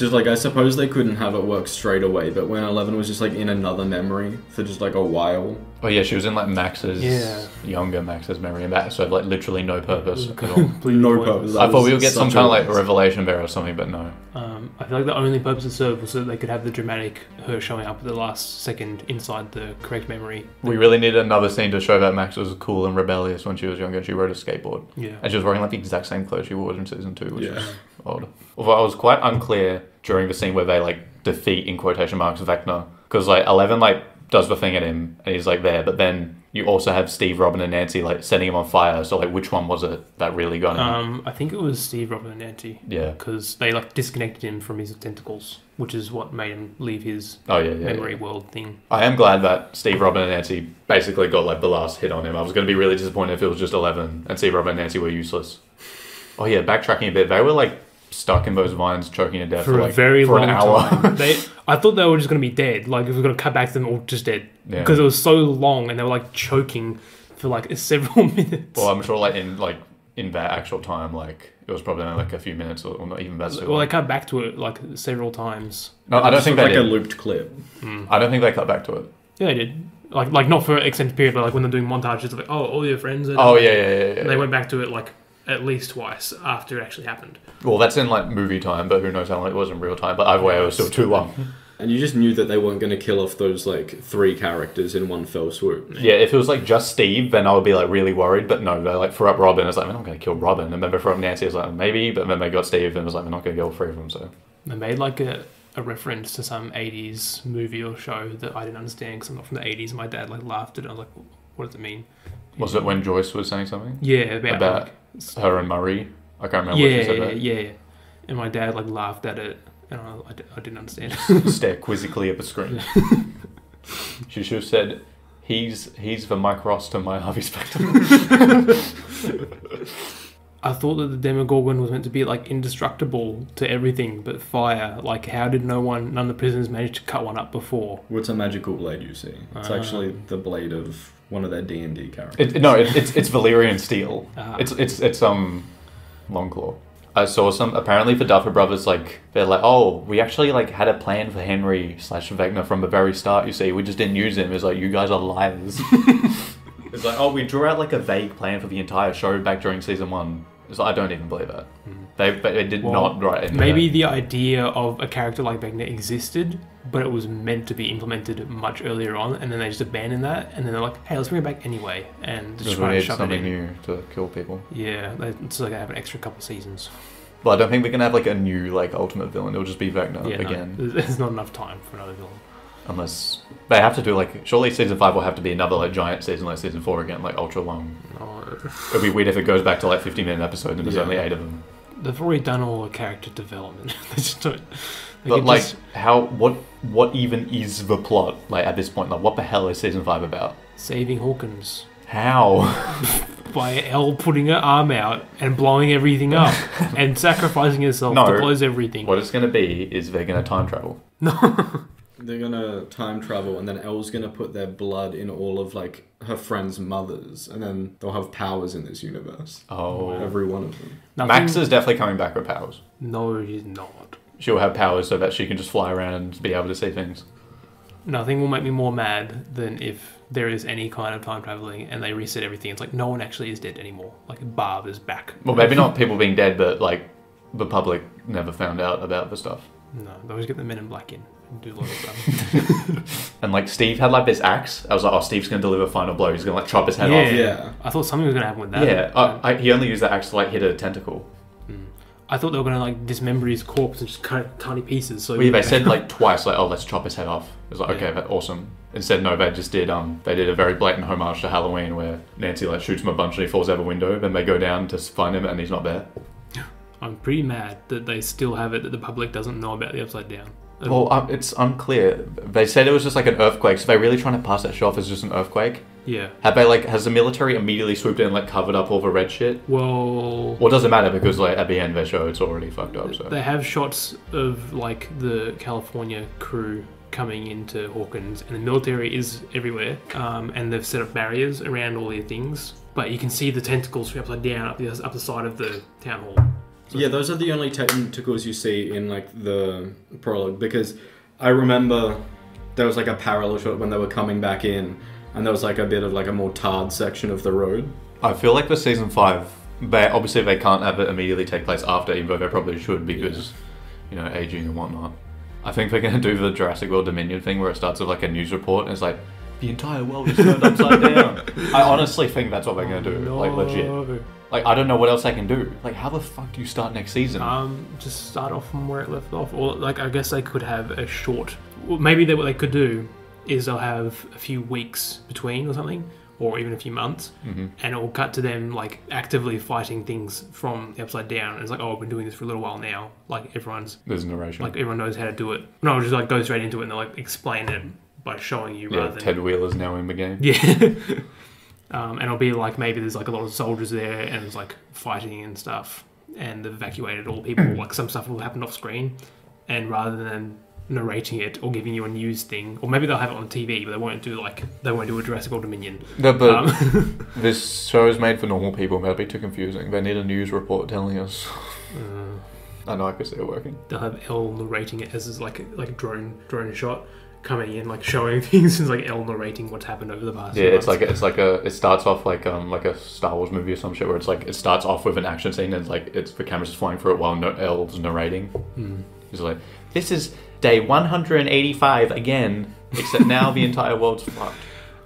Just like, I suppose they couldn't have it work straight away, but when 11 was just like in another memory for just like a while. Oh yeah, she was in like Max's younger Max's memory, and that so like literally no purpose at all. No purpose. I thought we would get some kind of like revelation there or something, but no. I feel like the only purpose it served was so that they could have the dramatic her showing up at the last second inside the correct memory. We really needed another scene to show that Max was cool and rebellious when she was younger. She rode a skateboard. Yeah. And she was wearing like the exact same clothes she wore in season 2, which is odd. Although I was quite unclear during the scene where they like defeat, in quotation marks, Vecna. Because like 11 like does the thing at him and he's like there, but then you also have Steve, Robin and Nancy like setting him on fire. So like which one was it that really got him? I think it was Steve, Robin and Nancy. Yeah. Because they like disconnected him from his tentacles, which is what made him leave his memory world thing. I am glad that Steve, Robin and Nancy basically got like the last hit on him. I was going to be really disappointed if it was just 11 and Steve, Robin and Nancy were useless. Oh yeah, backtracking a bit, they were like stuck in those vines choking to death for a very long an hour. time. I thought they were just going to be dead. Like, if we were going to cut back to them all just dead. Because it was so long and they were like choking for like several minutes. Well, I'm sure like in that actual time, like it was probably only like a few minutes or not even that. Well, they cut back to it like several times. No, I don't think they like did. a looped clip. I don't think they cut back to it. Yeah, they did. Like not for an extended period, but like when they're doing montages of like, oh, all your friends are Oh, yeah. And they went back to it like at least twice after it actually happened. Well, that's in like movie time, but who knows how long it was in real time. But either way, it was still too long. And you just knew that they weren't going to kill off those like 3 characters in one fell swoop. Yeah, if it was like just Steve, then I would be like really worried. But no, they like threw up Robin. It's like, we're not going to kill Robin. And then they threw up Nancy. It's like, maybe. But then they got Steve and it was like, we're not going to kill 3 of them. So they made like a reference to some 80s movie or show that I didn't understand because I'm not from the 80s. My dad like laughed at it. I was like, what does it mean? Was it when Joyce was saying something? Yeah, about like, her and Murray. I can't remember what she said that. Yeah. And my dad like laughed at it, and I didn't understand. Stare quizzically at the screen. She should have said, "He's the Mike Ross to my Harvey Specter." I thought that the Demogorgon was meant to be like indestructible to everything but fire. Like, how did none of the prisoners manage to cut one up before? Well, it's a magical blade, you see. It's actually the blade of one of their D&D characters. It's Valyrian steel. It's Longclaw. I saw some, apparently the Duffer Brothers, like, they're like, oh, we actually, like, had a plan for Henry/Vecna from the very start, you see. We just didn't use him. It's like, you guys are liars. It's like, oh, we drew out, like, a vague plan for the entire show back during season 1. It's like, I don't even believe that. They did not write any Maybe of that. the idea of a character like Vecna existed, but it was meant to be implemented much earlier on, and then they just abandoned that, and then they're like, hey, let's bring it back anyway, and just try to shove it in. Something new to kill people. Yeah, it's like they have an extra couple seasons. But I don't think we're going to have, like, a new, like, ultimate villain. It'll just be Vecna again. No, there's not enough time for another villain. Unless they have to do, like, surely season 5 will have to be another, like, giant season like season 4 again, like, ultra long. No. It'd be weird if it goes back to, like, 50-minute episodes and there's only 8 of them. They've already done all the character development. They just don't... But, like, what even is the plot, like, at this point? Like, what the hell is season 5 about? Saving Hawkins. How? By Elle putting her arm out and blowing everything up and sacrificing herself to close everything. What it's going to be is they're going to time travel. No. They're going to time travel, and then Elle's going to put their blood in all of, like, her friends' mothers, and then they'll have powers in this universe. Oh. Every one of them. Max is definitely coming back with powers. No, he's not. She'll have powers so that she can just fly around and be able to see things. Nothing will make me more mad than if there is any kind of time traveling and they reset everything. It's like no one actually is dead anymore. Like Barb is back. Well, maybe not people being dead, but like the public never found out about the stuff. No, they always get the Men in Black in and do a lot of stuff. And like Steve had like this axe. I was like, oh, Steve's gonna deliver a final blow. He's gonna like chop his head off. Yeah. I thought something was gonna happen with that. Yeah. He only used that axe to like hit a tentacle. I thought they were going to like dismember his corpse and just cut it tiny pieces. So they said like twice, like, oh, let's chop his head off. It was like, okay, that's awesome. Instead, no, they just did, they did a very blatant homage to Halloween where Nancy like shoots him a bunch and he falls out of a window. Then they go down to find him and he's not there. I'm pretty mad that they still have it that the public doesn't know about the Upside Down. Well, it's unclear. They said it was just like an earthquake, so they're really trying to pass that shit off as just an earthquake. Yeah. Has the military immediately swooped in and like covered up all the red shit? Well, it doesn't matter because like at the end of their show it's already fucked up. So they have shots of like the California crew coming into Hawkins, and the military is everywhere. And they've set up barriers around all their things, but you can see the tentacles from upside down up the side of the town hall. Yeah, those are the only tentacles you see in like the prologue, because I remember there was like a parallel shot when they were coming back in, and there was like a bit of like a more tarred section of the road. I feel like for season 5, obviously they can't have it immediately take place after, even though they probably should because, you know, aging and whatnot. I think they're going to do the Jurassic World Dominion thing where it starts with like a news report and it's like, the entire world is turned upside down. I honestly think that's what they're going to do, like legit. Like, I don't know what else they can do. Like, how the fuck do you start next season? Just start off from where it left off. Or, like, I guess they could have a short... Well, maybe what they could do is they'll have a few weeks between or something, or even a few months, and it will cut to them, like, actively fighting things from the Upside Down. And it's like, oh, I've been doing this for a little while now. Like, There's narration. Like, everyone knows how to do it. No, just, like, go straight into it and they'll, like, explain it by showing you rather than... Ted Wheeler's now in the game. Yeah. And it'll be like maybe there's like a lot of soldiers there and there's like fighting and stuff and they've evacuated all the people. Like some stuff will happen off screen, and rather than narrating it or giving you a news thing, or maybe they'll have it on TV, but they won't do a Jurassic World Dominion. No, but this show is made for normal people. That'd be too confusing. They need a news report telling us. I know I could see it working. They'll have Elle narrating it as like a drone shot. Coming in, like showing things, and like Elle narrating what's happened over the past. Yeah, it starts off like a Star Wars movie or some shit where it's like it starts off with an action scene and it's the camera's just flying through it while Elle's narrating. He's like, "This is day 185 again, except now the entire world's fucked."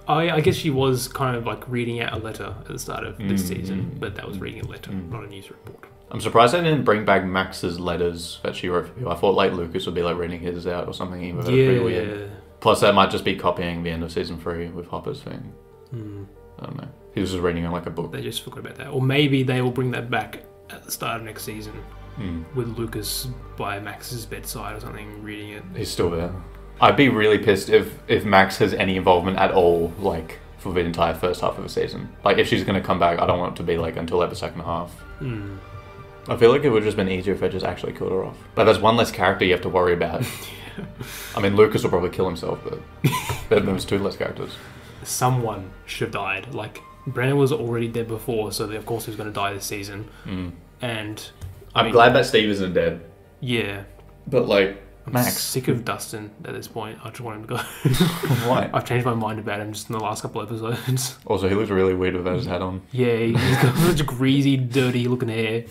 I guess she was kind of like reading out a letter at the start of this season, but that was reading a letter, not a news report. I'm surprised they didn't bring back Max's letters that she wrote for people. I thought like Lucas would be like reading his out or something. Even though pretty weird. Plus that might just be copying the end of season 3 with Hopper's thing. I don't know. He was just reading on like a book. They just forgot about that. Or maybe they will bring that back at the start of next season with Lucas by Max's bedside or something reading it. He's still there. I'd be really pissed if Max has any involvement at all, like for the entire first half of the season. Like if she's going to come back, I don't want it to be like until like the second half. I feel like it would have just been easier if they just actually killed her off. But there's one less character you have to worry about. I mean, Lucas will probably kill himself, but there's 2 less characters. Someone should have died. Like, Brennan was already dead before, so of course he was going to die this season. And I'm glad that Steve isn't dead. Yeah. But, like, I'm Max. sick of Dustin at this point. I just want him to go. Why? I've changed my mind about him just in the last couple episodes. Also, he looks really weird without his hat on. Yeah, he's got such greasy, dirty looking hair.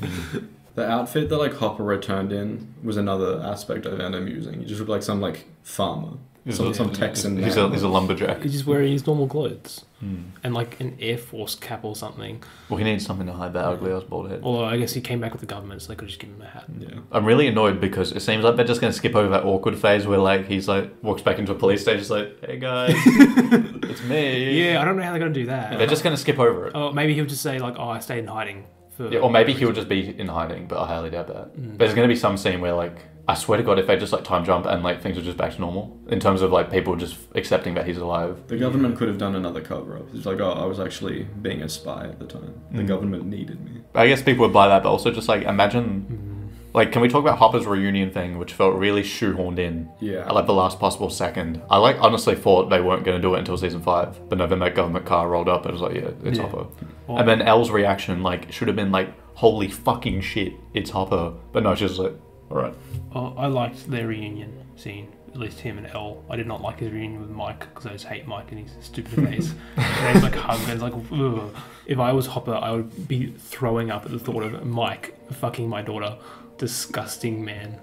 The outfit that like Hopper returned in was another aspect I found amusing. He just looked like some like farmer. Some Texan. He's a lumberjack. He's just wearing his normal clothes. And like an Air Force cap or something. Well, he needs something to hide that ugly ass bald head. Although I guess he came back with the government, so they could just give him a hat. Yeah. I'm really annoyed because it seems like they're just going to skip over that awkward phase where like he's like walks back into a police station, he's like, "Hey guys, it's me." Yeah, I don't know how they're going to do that. They're just going to skip over it. Oh, maybe he'll just say like, "Oh, I stayed in hiding." Yeah, or maybe he'll just be in hiding, but I highly doubt that. There's going to be some scene where like, I swear to God, if they just like time jump and like things are just back to normal in terms of like people just accepting that he's alive. The government could have done another cover up. It's like, oh, I was actually being a spy at the time. The government needed me. I guess people would buy that, but also just like imagine. Like, can we talk about Hopper's reunion thing, which felt really shoehorned in at like the last possible second? I like honestly thought they weren't going to do it until season 5, but no, then that government car rolled up and it was like, yeah, it's Hopper. Well, and then Elle's reaction like should have been like, holy fucking shit, it's Hopper. But no, she's like, all right. Oh, I liked their reunion scene, at least him and Elle. I did not like his reunion with Mike because I just hate Mike and his stupid face. And he's like hugged and it's like, ugh. If I was Hopper, I would be throwing up at the thought of Mike fucking my daughter. Disgusting man.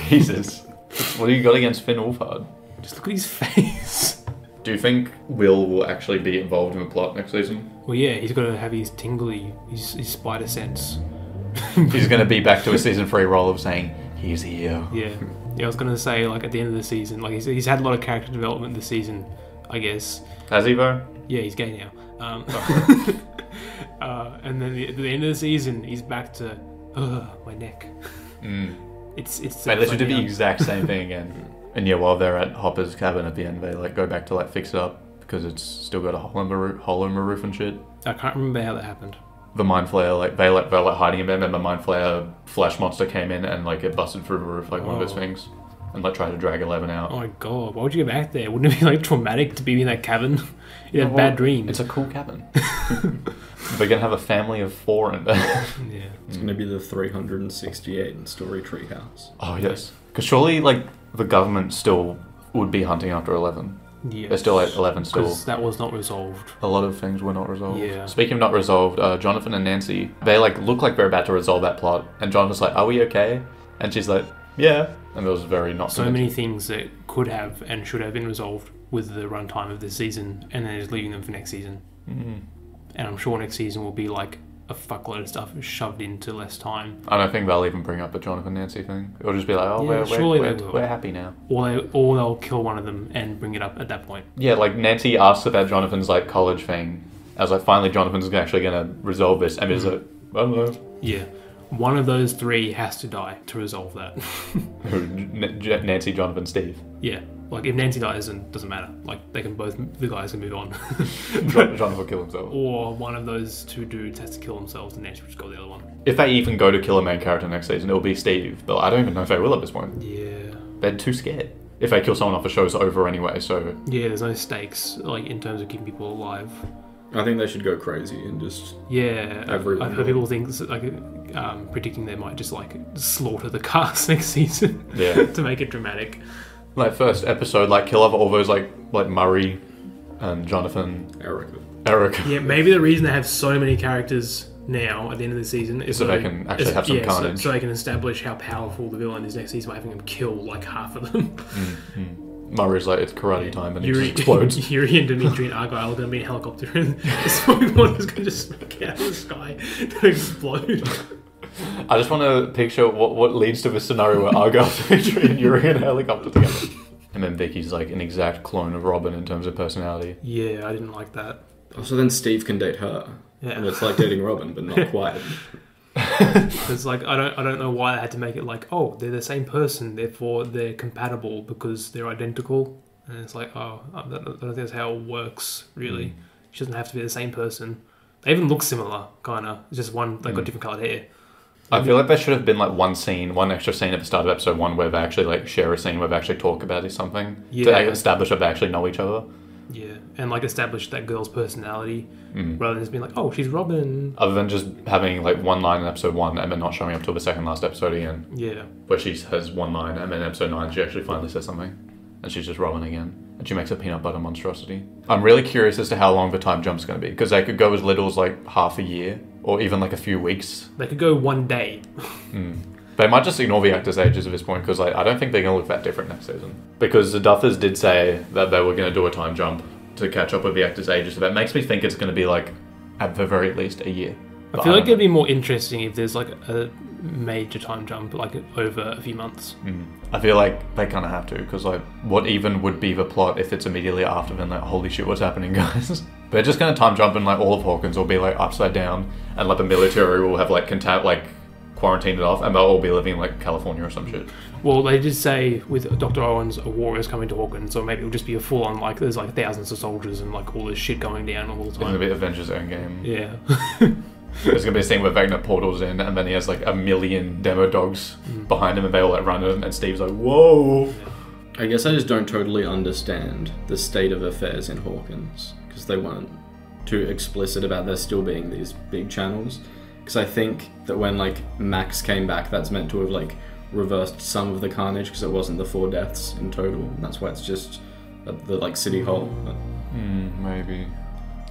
Jesus. What do you got against Finn Wolfhard? Just look at his face. Do you think will actually be involved in the plot next season? Well, yeah, he's got to have his tingly, his spider sense. He's going to be back to a season 3 role of saying, he's here. Yeah, I was going to say, like, at the end of the season, like, he's had a lot of character development this season, I guess. Has he, though? Yeah, he's gay now. And then at the end of the season, he's back to, my neck. It's they literally did the exact same thing again. And yeah, while they're at Hopper's cabin at the end, they like go back to like fix it up because it's still got a hole in the roof and shit. I can't remember how that happened. The Mind Flayer, like they're like hiding in them, and the Mind Flayer Flash monster came in and like it busted through the roof like one of those things, and like tried to drag 11 out. Oh my god, why would you go back there? Wouldn't it be like traumatic to be in that cabin? You have bad dreams. It's a cool cabin. They're gonna have a family of 4 in there. Yeah. It's going to be the 368 story treehouse. Oh yes, because surely like the government still would be hunting after 11. Yeah. They're still at 11 still. Because that was not resolved. A lot of things were not resolved. Yeah. Speaking of not resolved, Jonathan and Nancy, they like look like they're about to resolve that plot, and Jonathan's like, "Are we okay?" And she's like, "Yeah." And it was very not. So many things that could have and should have been resolved with the runtime of this season, and then just leaving them for next season. Mm-hmm. And I'm sure next season will be like a fuckload of stuff shoved into less time. I don't think they'll even bring up the Jonathan Nancy thing. It'll just be like, "Oh, Yeah, surely they will. we're happy now." Or they'll kill one of them and bring it up at that point. Yeah, like Nancy asks about Jonathan's like college thing. I was like, finally, Jonathan's actually gonna resolve this, and he's like, "I don't know." Yeah. One of those 3 has to die to resolve that. Who? Nancy, Jonathan, Steve. Yeah. Like, if Nancy dies, then it doesn't matter. Like, they can both, the guys can move on. Jonathan will kill himself. Or one of those 2 dudes has to kill themselves and Nancy will just go the other one. If they even go to kill a main character next season, it'll be Steve. But I don't even know if they will at this point. Yeah. They're too scared. If they kill someone off, the show's over anyway, so... Yeah, there's no stakes, like, in terms of keeping people alive. I think they should go crazy and just... Yeah. Everyone. I've heard people think, like, predicting they might just, like, slaughter the cast next season. Yeah. to make it dramatic. Like, first episode, like, kill off all those, like Murray and Jonathan. Eric. Yeah, maybe the reason they have so many characters now at the end of the season is So they can actually have some carnage. So they can establish how powerful the villain is next season by having him kill, like, half of them. Mm-hmm. Murray's like, it's karate time, and he just explodes. Yuri and Dimitri and Argyle are going to be in a helicopter, and the smoke one is going to just smack out of the sky to explode. I just want to picture what leads to this scenario where Argyle, Dimitri, and Yuri in a helicopter together. And then Vicky's like an exact clone of Robin in terms of personality. Yeah, I didn't like that. Oh, so then Steve can date her. Yeah. And it's like dating Robin, but not quite. It's like I don't know why they had to make it like, oh, they're the same person, therefore they're compatible because they're identical. And it's like, oh, I don't think that's how it works really. She doesn't have to be the same person. They even look similar, kind of. It's just one, they've got different coloured hair. I feel like there should have been like one extra scene at the start of episode 1 where they actually like share a scene where they actually talk about something to establish that they actually know each other. Yeah, and like establish that girl's personality rather than just being like, oh, she's Robin. Other than just having like one line in episode 1 and then not showing up till the second last episode again. Yeah. Where she has one line and then episode 9 she actually finally says something. And she's just Robin again. And she makes a peanut butter monstrosity. I'm really curious as to how long the time jump's going to be. Because they could go as little as like half a year. Or even like a few weeks. They could go one day. They might just ignore the actors' ages at this point. Because like, I don't think they're going to look that different next season. Because the Duffers did say that they were going to do a time jump to catch up with the actors' ages. So that makes me think it's going to be like, at the very least, a year. I feel like it'd be more interesting if there's like a major time jump, like over a few months. I feel like they kind of have to, because like, what even would be the plot if it's immediately after? Then like, holy shit, what's happening, guys? They're just going to time jump, and like all of Hawkins will be like upside down, and like the military will have like quarantined it off, and they'll all be living in like California or some shit. Well, they did say with Dr. Owens, a war is coming to Hawkins, so maybe it'll just be a full-on, like, there's like thousands of soldiers and like all this shit going down all the It's time. going to be Avengers Endgame. Yeah. There's going to be a scene where Wagner portals in, and then he has like 1 million demo dogs behind him, and they all like run in, and Steve's like, whoa! I guess I just don't totally understand the state of affairs in Hawkins, because they weren't too explicit about there still being these big channels. Because I think that when like Max came back, that's meant to have like reversed some of the carnage, because it wasn't the 4 deaths in total, and that's why it's just the like city hall. Maybe.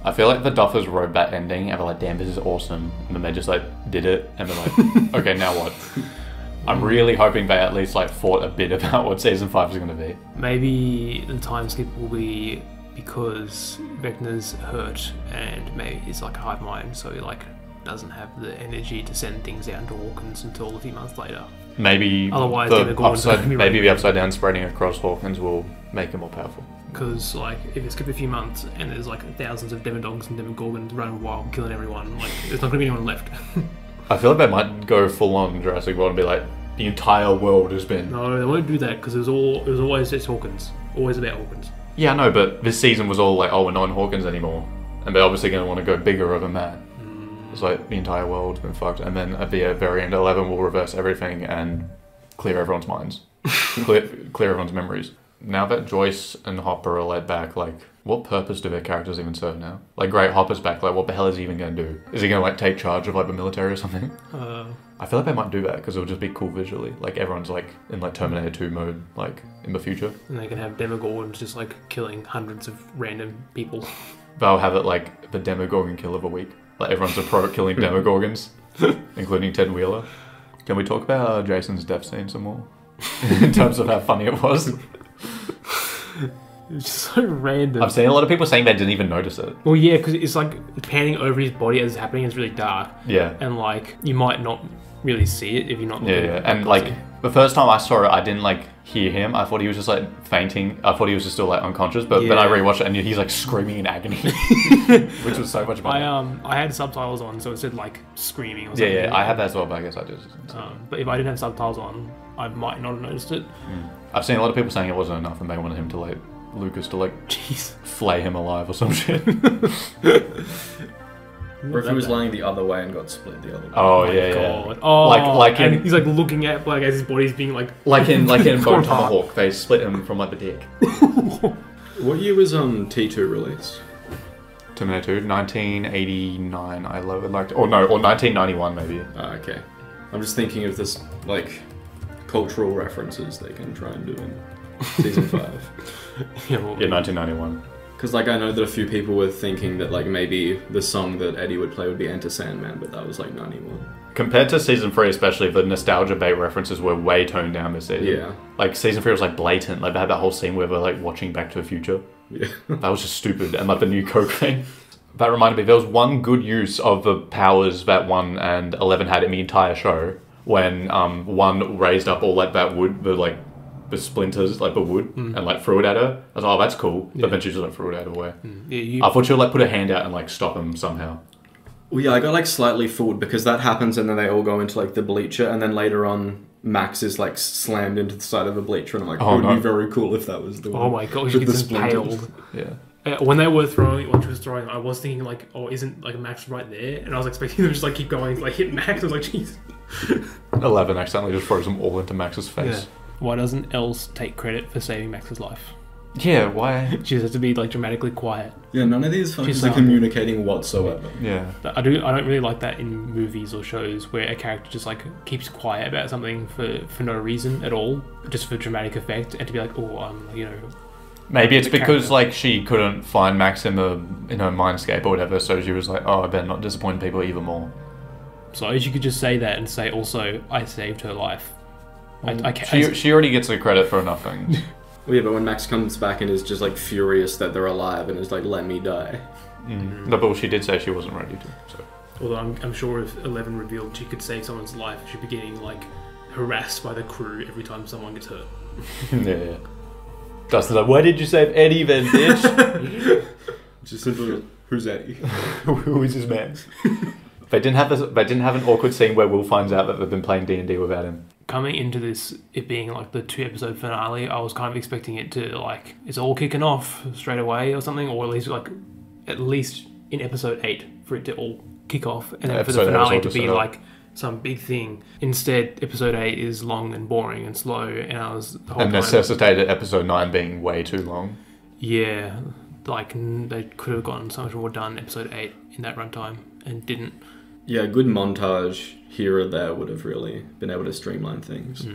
I feel like the Duffers wrote that ending and they're like, damn, this is awesome, and then they just like did it and they're like, okay, now what? I'm really hoping they at least like thought a bit about what season 5 is going to be. Maybe the time skip will be because Vecna's hurt and maybe he's like a hive mind, so he like doesn't have the energy to send things out to Hawkins until a few months later. Maybe otherwise, the upside down spreading across Hawkins will make him more powerful. Because like if you skip a few months and there's like thousands of Demodogs and Demogorgons running wild, killing everyone, like there's not going to be anyone left. I feel like they might go full on Jurassic World and be like, the entire world has been. No, they won't do that because it was always just Hawkins, always about Hawkins. Yeah, I know, but this season was all like, oh, we're not in Hawkins anymore, and they're obviously going to want to go bigger than that. It's like the entire world's been fucked, and then at the very end, 11 will reverse everything and clear everyone's minds, clear everyone's memories. Now that Joyce and Hopper are let back, like, What purpose do their characters even serve now? Like, great, Hopper's back. Like, what the hell is he even going to do? Is he going to, like, take charge of, like, the military or something? I feel like they might do that because it'll just be cool visually. Like, everyone's, like, in, like, Terminator 2 mode, like, in the future. And they can have Demogorgons just, like, killing hundreds of random people. They'll have it, like, the Demogorgon kill of a week. Like, everyone's a pro at killing Demogorgons, including Ted Wheeler. Can we talk about Jason's death scene some more? In terms of how funny it was? It's just so random. I've seen a lot of people saying they didn't even notice it. Well, yeah, because it's like panning over his body as it's happening. It's really dark. Yeah. And like you might not really see it if you're not looking. Yeah. And like the first time I saw it, I didn't like hear him. I thought he was just like fainting. I thought he was just still like unconscious. But then I rewatched it and he's like screaming in agony, which was so much better. I had subtitles on, so it said like screaming or something. Yeah. I had that as well, but I guess I did. But if I didn't have subtitles on, I might not have noticed it. I've seen a lot of people saying it wasn't enough and they wanted him to like Lucas to like flay him alive or some shit. Or if he was lying the other way and got split the other way. Oh, God. Oh, like in, he's like looking at like as his body's being like in Bo Tomahawk, they split him from like the dick. What year was T2 released? Terminator 2, 1989. I liked, or 1991 maybe. Okay, I'm just thinking of this like cultural references they can try and do in season 5. Yeah, 1991. Because like I know that a few people were thinking that like maybe the song that Eddie would play would be Enter Sandman, but that was like 91. Compared to season 3 especially, the nostalgia bait references were way toned down this season. Yeah. Like season 3 was like blatant. Like they had that whole scene where they're like watching Back to the Future. Yeah. That was just stupid. And like the new Coke thing. That reminded me, there was one good use of the powers that 1 and 11 had in the entire show. When 1 raised up all like that wood, the splinters, like the wood, and like threw it at her. I was like, oh, that's cool. But then she just like threw it out of the way. I thought she would like put her hand out and like stop him somehow. Well, yeah, I got like slightly fooled because that happens and then they all go into like the bleacher and then later on Max is like slammed into the side of the bleacher and I'm like, it would be very cool if that was the one. Oh my god, she gets impaled. Yeah. When they were throwing, when she was throwing, I was thinking like, oh, isn't like Max right there? And I was expecting them to just like keep going, like hit Max. I was like, jeez. 11 accidentally just throws them all into Max's face. Yeah. Why doesn't Els take credit for saving Max's life? Yeah, why? She just has to be like dramatically quiet. Yeah, none of these fuckers are communicating whatsoever. Yeah. I don't really like that in movies or shows where a character just like keeps quiet about something for no reason at all, just for dramatic effect, and to be like, oh, you know. Maybe it's because like she couldn't find Max in her mindscape or whatever, so she was like, oh, I better not disappoint people even more. So she could just say that and say, also, I saved her life. She already gets the credit for nothing. Well, yeah, but when Max comes back and is just like furious that they're alive and is like, let me die. No, but she did say she wasn't ready to. So. Although I'm sure if 11 revealed she could save someone's life, she'd be getting like harassed by the crew every time someone gets hurt. Yeah. Dustin's like, why did you save Eddie then, bitch? Just simply, who's Eddie? Who is this man? They didn't have an awkward scene where Will finds out that they've been playing D&D without him. Coming into this, it being like the 2-episode finale, I was kind of expecting it to like it's all kicking off straight away or something, or at least in episode 8 for it to all kick off, and then for the finale to be like some big thing. Instead, episode 8 is long and boring and slow, and I was the whole and necessitated episode 9 being way too long. Yeah, like they could have gotten so much more done episode 8 in that runtime and didn't. Yeah, a good montage here or there would have really been able to streamline things.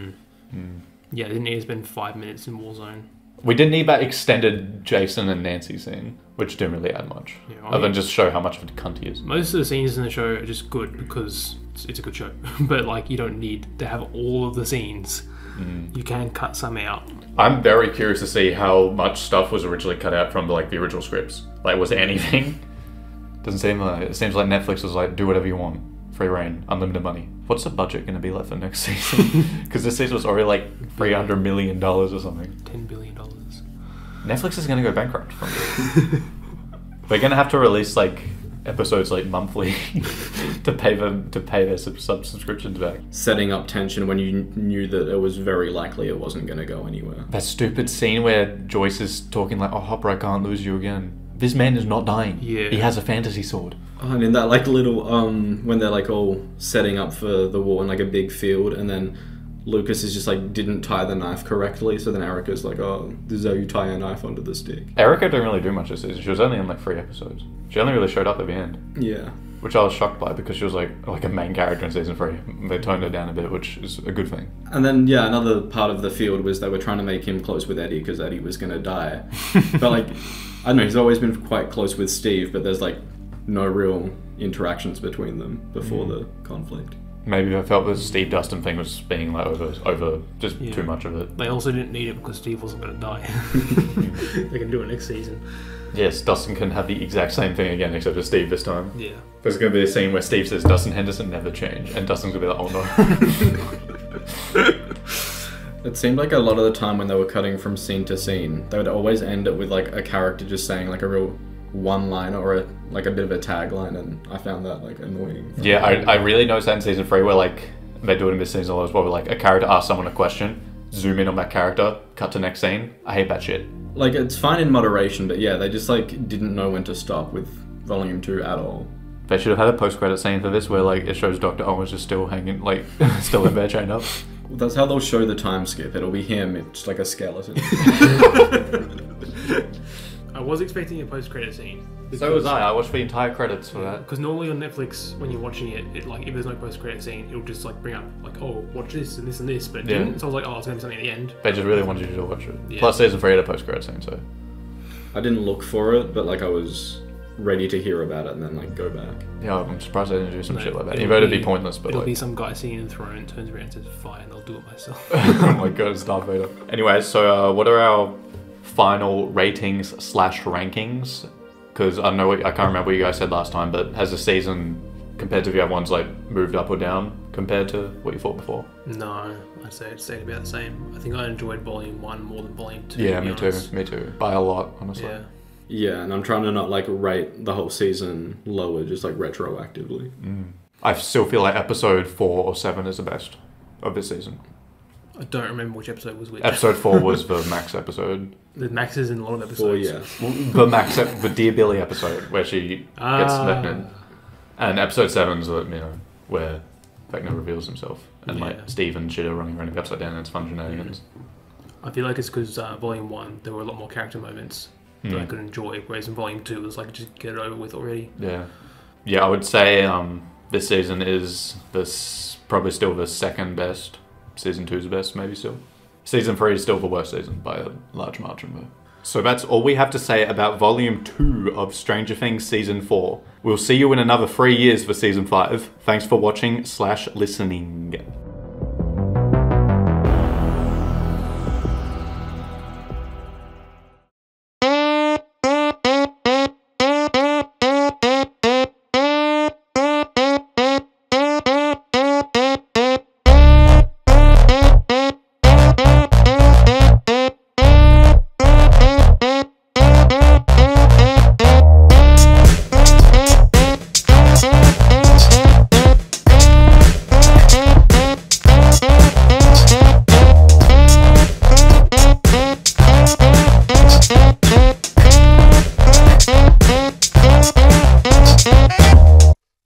Yeah, they didn't need to spend 5 minutes in Warzone. We didn't need that extended Jason and Nancy scene, which didn't really add much, other than just show how much of a cunt he is. Most of the scenes in the show are just good because it's a good show, but like you don't need to have all of the scenes. You can cut some out. I'm very curious to see how much stuff was originally cut out from like the original scripts. Like, was there anything? Doesn't seem like it. Seems like Netflix was like, do whatever you want, free reign, unlimited money. What's the budget going to be like for next season? Because this season was already like $300 million or something. $10 billion. Netflix is going to go bankrupt from this. They're going to have to release like episodes like monthly to pay their subscriptions back. Setting up tension when you knew that it was very likely it wasn't going to go anywhere. That stupid scene where Joyce is talking like, oh, Hopper, I can't lose you again. This man is not dying. Yeah. He has a fantasy sword. Oh, I mean, that like little, when they're like all setting up for the war in like a big field and then Lucas is just like didn't tie the knife correctly, so then Erica's like, oh, this is how you tie a knife onto the stick. Erica didn't really do much this season. She was only in like 3 episodes. She only really showed up at the end. Yeah. Which I was shocked by because she was like a main character in season 3. They toned her down a bit, which is a good thing. And then, yeah, another part of the field was they were trying to make him close with Eddie because Eddie was going to die. But like, I don't know, he's always been quite close with Steve, but there's like no real interactions between them before the conflict. Maybe I felt the Steve Dustin thing was being like over just too much of it. They also didn't need it because Steve wasn't going to die. They can do it next season. Yes, Dustin can have the exact same thing again, except with Steve this time. Yeah. There's going to be a scene where Steve says Dustin Henderson never changed, and Dustin's going to be like, oh no. It seemed like a lot of the time when they were cutting from scene to scene, they would always end it with like a character just saying like a real one-liner or a bit of a tagline, and I found that like annoying. Yeah, I really noticed that in season 3 where like they do it in this season a lot as well, where like a character asks someone a question, zoom in on that character, cut to next scene. I hate that shit. Like, it's fine in moderation, but yeah, they just like didn't know when to stop with Volume 2 at all. They should have had a post-credit scene for this where like it shows Dr. Owens just still hanging, like still in there chained up. Well, that's how they'll show the time skip. It'll be him, it's like a skeleton. I was expecting a post-credit scene. So was I. I watched the entire credits for that. Because normally on Netflix, when you're watching it, like if there's no post-credit scene, it'll just like bring up like, oh, watch this and this and this, but it didn't. So I was like, oh, it's going to be something at the end. They just really wanted you to watch it. Yeah. Plus, season 3 had a post-credit scene, so. I didn't look for it, but like I was ready to hear about it and then like go back. Yeah, I'm surprised they didn't do some shit like that. It'll Even though it'd be pointless, but it'll like. be some guy sitting in the throne, turns around and says, fine, I'll do it myself. Oh my god, it's Darth Vader. Anyway, so what are our final ratings/rankings? Because I can't remember what you guys said last time, but has the season compared to the other ones like moved up or down compared to what you thought before? No, I'd say it stayed about the same. I think I enjoyed Volume 1 more than Volume 2. Yeah, me too. By a lot, honestly. Yeah. Yeah, and I'm trying to not like rate the whole season lower, just like retroactively. I still feel like episode 4 or 7 is the best of this season. I don't remember which episode was which. Episode 4 was the Max episode. The Max is in a lot of Oh episodes. yeah. The Dear Billy episode where she gets threatened. And episode 7's where Vecna reveals himself. And like Steve and shit are running around upside down and it's fun shenanigans. I feel like it's because Volume 1, there were a lot more character moments that I could enjoy, whereas in Volume 2 it was like, just get it over with already. Yeah. Yeah, I would say this season is probably still the second best. Season 2 is the best, maybe still. Season 3 is still the worst season by a large margin, though. So that's all we have to say about Volume 2 of Stranger Things Season 4. We'll see you in another 3 years for Season 5. Thanks for watching/listening.